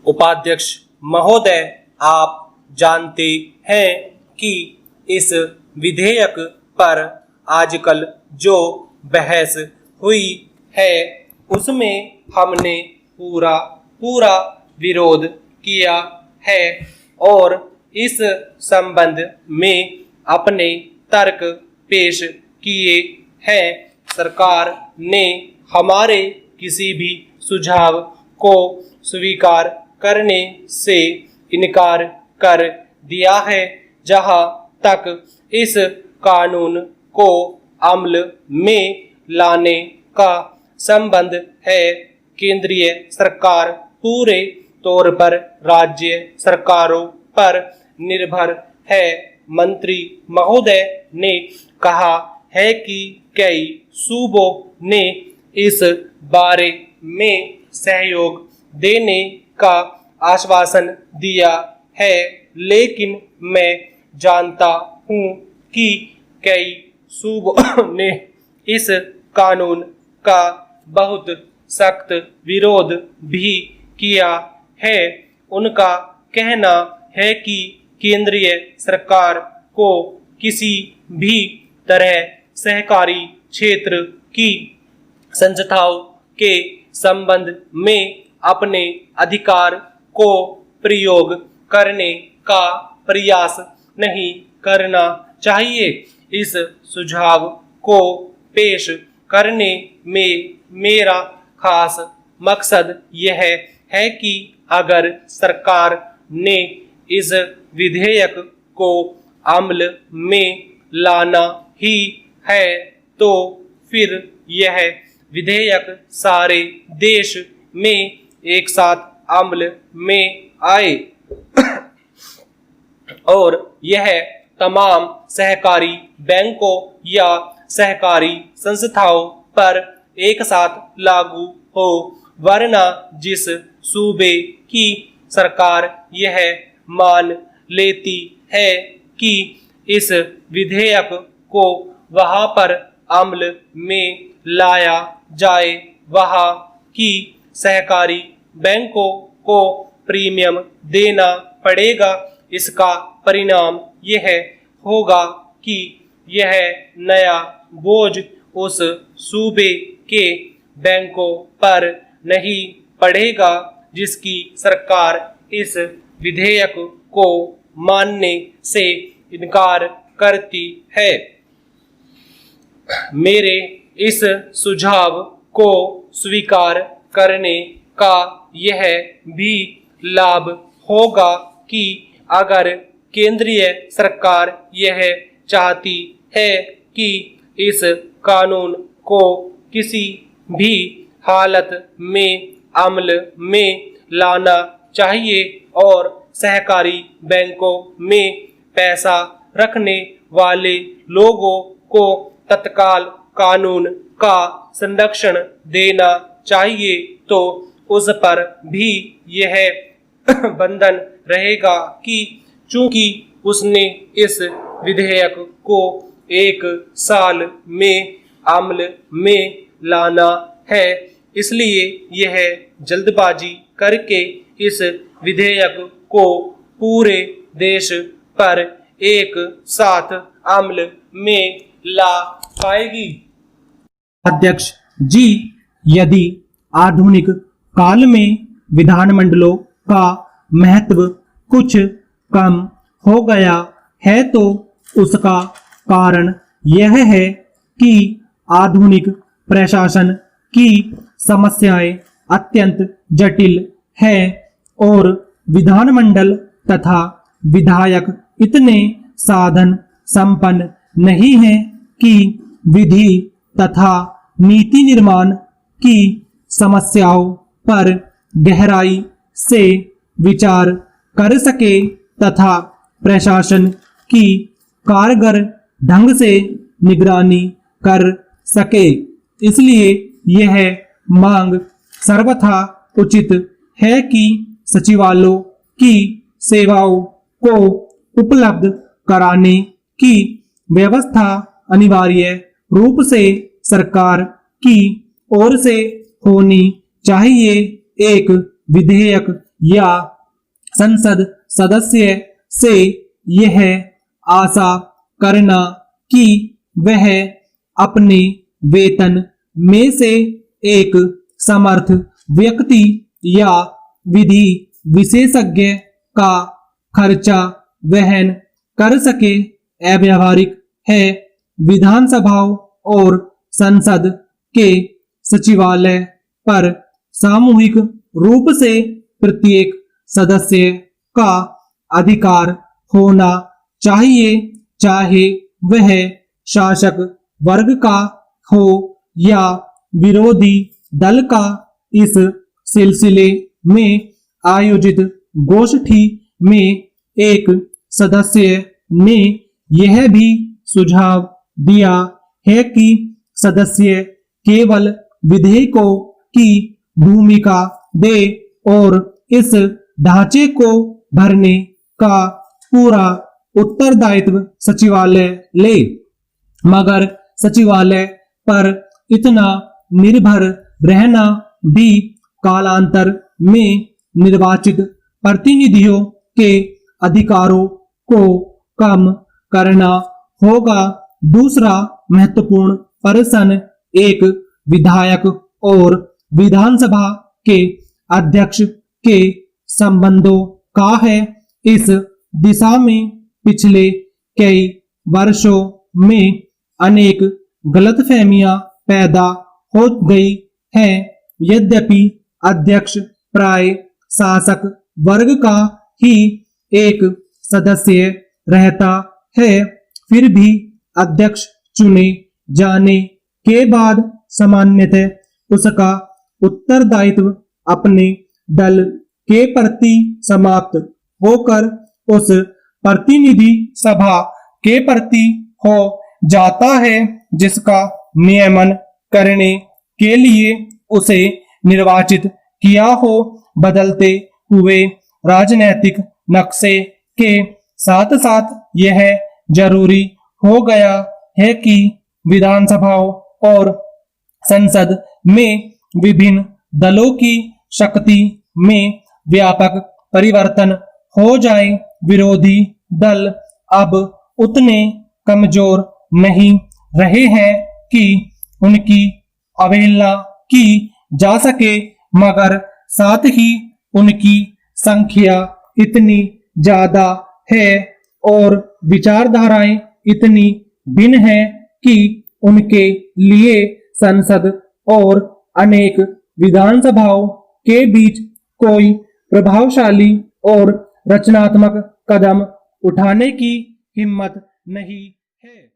उपाध्यक्ष महोदय, आप जानते हैं कि इस विधेयक पर आजकल जो बहस हुई है उसमें हमने पूरा विरोध किया है और इस संबंध में अपने तर्क पेश किए हैं। सरकार ने हमारे किसी भी सुझाव को स्वीकार करने से इनकार कर दिया है। जहां तक इस कानून को अमल में लाने का संबंध है, केंद्रीय सरकार पूरे तौर पर राज्य सरकारों पर निर्भर है। मंत्री महोदय ने कहा है कि कई सूबों ने इस बारे में सहयोग देने का आश्वासन दिया है, लेकिन मैं जानता हूं कि कई सूबों ने इस कानून का बहुत सख्त विरोध भी किया है। उनका कहना है कि केंद्रीय सरकार को किसी भी तरह सहकारी क्षेत्र की संस्थाओं के संबंध में अपने अधिकार को प्रयोग करने का प्रयास नहीं करना चाहिए। इस सुझाव को पेश करने में मेरा खास मकसद यह है कि अगर सरकार ने इस विधेयक को अमल में लाना ही है तो फिर यह विधेयक सारे देश में एक साथ अमल में आए और यह तमाम सहकारी बैंकों या सहकारी संस्थाओं पर एक साथ लागू हो, वरना जिस सूबे की सरकार यह मान लेती है कि इस विधेयक को वहां पर अमल में लाया जाए, वहां की सहकारी बैंकों को प्रीमियम देना पड़ेगा। इसका परिणाम यह होगा कि यह नया बोझ उस सूबे के बैंकों पर नहीं पड़ेगा जिसकी सरकार इस विधेयक को मानने से इनकार करती है। मेरे इस सुझाव को स्वीकार करने का यह भी लाभ होगा कि अगर केंद्रीय सरकार यह चाहती है कि इस कानून को किसी भी हालत में अमल में लाना चाहिए और सहकारी बैंकों में पैसा रखने वाले लोगों को तत्काल कानून का संरक्षण देना चाहिए, तो उस पर भी यह बंधन रहेगा कि चूंकि उसने इस विधेयक को 1 साल में अमल में लाना है, इसलिए यह जल्दबाजी करके इस विधेयक को पूरे देश पर एक साथ अमल में ला पाएगी। अध्यक्ष जी, यदि आधुनिक काल में विधानमंडलों का महत्व कुछ कम हो गया है तो उसका कारण यह है कि आधुनिक प्रशासन की समस्याएं अत्यंत जटिल है और विधानमंडल तथा विधायक इतने साधन संपन्न नहीं हैं कि विधि तथा नीति निर्माण की समस्याओं पर गहराई से विचार कर सके तथा प्रशासन की कारगर ढंग से निगरानी कर सके। इसलिए यह मांग सर्वथा उचित है कि सचिवालयों की सेवाओं को उपलब्ध कराने की व्यवस्था अनिवार्य रूप से सरकार की ओर से होनी चाहिए। एक विधेयक या संसद सदस्य से यह आशा करना कि वह अपने वेतन में से एक समर्थ व्यक्ति या विधि विशेषज्ञ का खर्चा वहन कर सके अव्यावहारिक है। विधानसभाओं और संसद के सचिवालय पर सामूहिक रूप से प्रत्येक सदस्य का अधिकार होना चाहिए, चाहे वह शासक वर्ग का हो या विरोधी दल का। इस सिलसिले में आयोजित गोष्ठी में एक सदस्य ने यह भी सुझाव दिया है कि सदस्य केवल विधेयकों की भूमिका दे और इस ढांचे को भरने का पूरा उत्तरदायित्व सचिवालय ले, मगर सचिवालय पर इतना निर्भर रहना भी कालांतर में निर्वाचित प्रतिनिधियों के अधिकारों को कम करना होगा। दूसरा महत्वपूर्ण प्रश्न एक विधायक और विधानसभा के अध्यक्ष के संबंधों का है। इस दिशा में पिछले कई वर्षों में अनेक गलतफहमियां पैदा हो गई हैं। यद्यपि अध्यक्ष प्राय शासक वर्ग का ही एक सदस्य रहता है, फिर भी अध्यक्ष चुने जाने के बाद सामान्यतः उसका उत्तरदायित्व अपने दल के प्रति समाप्त होकर उस प्रतिनिधि सभा के प्रति हो जाता है जिसका नियमन करने के लिए उसे निर्वाचित किया हो। बदलते हुए राजनीतिक नक्शे के साथ साथ यह जरूरी हो गया है कि विधानसभाओं और संसद में विभिन्न दलों की शक्ति में व्यापक परिवर्तन हो जाए। विरोधी दल अब उतने कमजोर नहीं रहे हैं कि उनकी अवहेलना की जा सके, मगर साथ ही उनकी संख्या इतनी ज्यादा है और विचारधाराएं इतनी भिन्न हैं कि उनके लिए संसद और अनेक विधानसभाओं के बीच कोई प्रभावशाली और रचनात्मक कदम उठाने की हिम्मत नहीं है।